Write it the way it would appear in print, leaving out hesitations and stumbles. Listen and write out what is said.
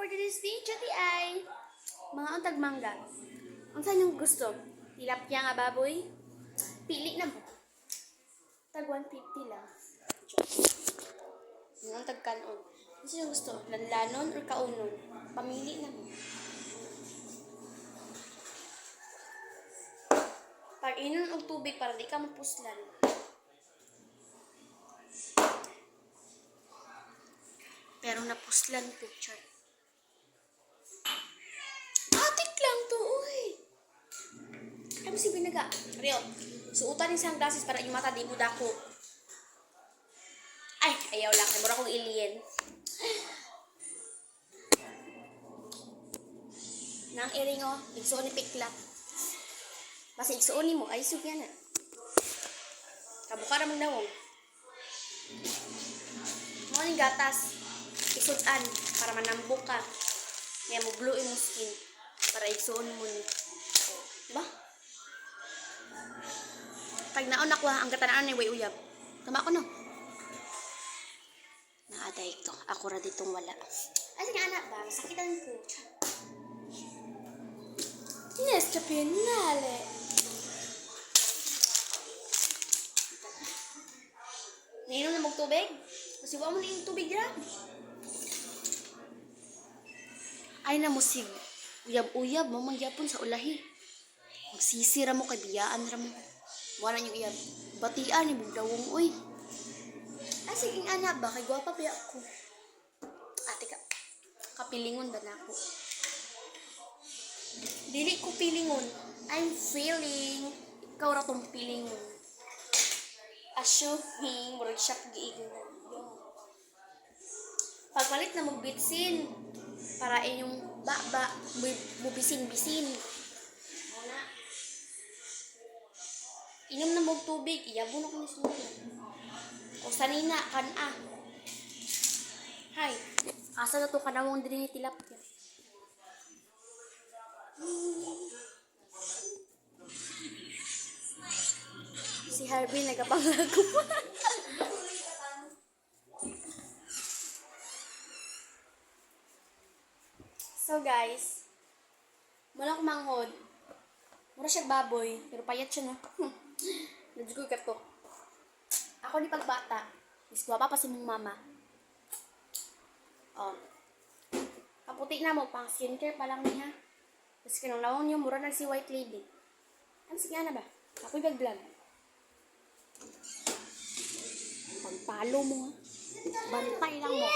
for today's video di ay mga untag mangga. Ang saan yung gusto? Tilapia nga baboy? Pili na mo. Tag 150 lang. Yung untag kanon. Ang saan yung gusto? Lanlanon or kaunon? Pamili na mo. Pag inon og tubig para di ka mapuslan. Pero napuslan ko, char. Atik lang to, uy. Ano si binaga? Rio, suutan yung sunglasses para yung mata di mo dako. Ay, ayaw lang. Mura kong alien. Nang iring o, igsuon ni Piklap. Basta igsuon ni mo, ay sugyan na. Kabuka ramang dawong. Mo ning gatas. Isudan para manambok ka. Kaya mo blue yung skin para igsuon mo ni. Diba? Pag naon ako ang gatanaan ni way uyab. Tama ko no. Naaday ito. Ako ra ditong wala. Ay sige anak ba, sakitan ko. Yes, pinale. Nainom na magtubig? Kasi wala mo na yung tubig ra. Ay na mo si uyab-uyab mo mangyapon sa ulahi. Magsisira mo kay biyaan ra mo. Wala yung uyab. Batian ni bugdawong uy. Ay sige anak ba kay gwapa pa ako. Ate ka. Kapilingon ba na ako? Dili ko pilingon. I'm feeling. Ikaw ra tong pilingon. Assuming murag siya giigon. Pagpalit na mo bitsin. Para inyong baba, bubisin-bisin. Wala. Inom na mong tubig, iyabo na ko ni sunod. O sanina, kan-a. Hay, asa na to kanawang din ni tilapia. Si Harvey nagapanglago pa. So guys, mula ko manghod. Mura siya baboy, pero payat siya no. Nadugog ka to. Ako ni pagbata, isgwapa pa si mong mama. Kaputi na mo, pang skincare pa lang niya. Tapos kinunawang niyo, mura na si white lady. Ano sige na ba? Ako'y vlog. Pagpalo mo ha. Bantay lang mo.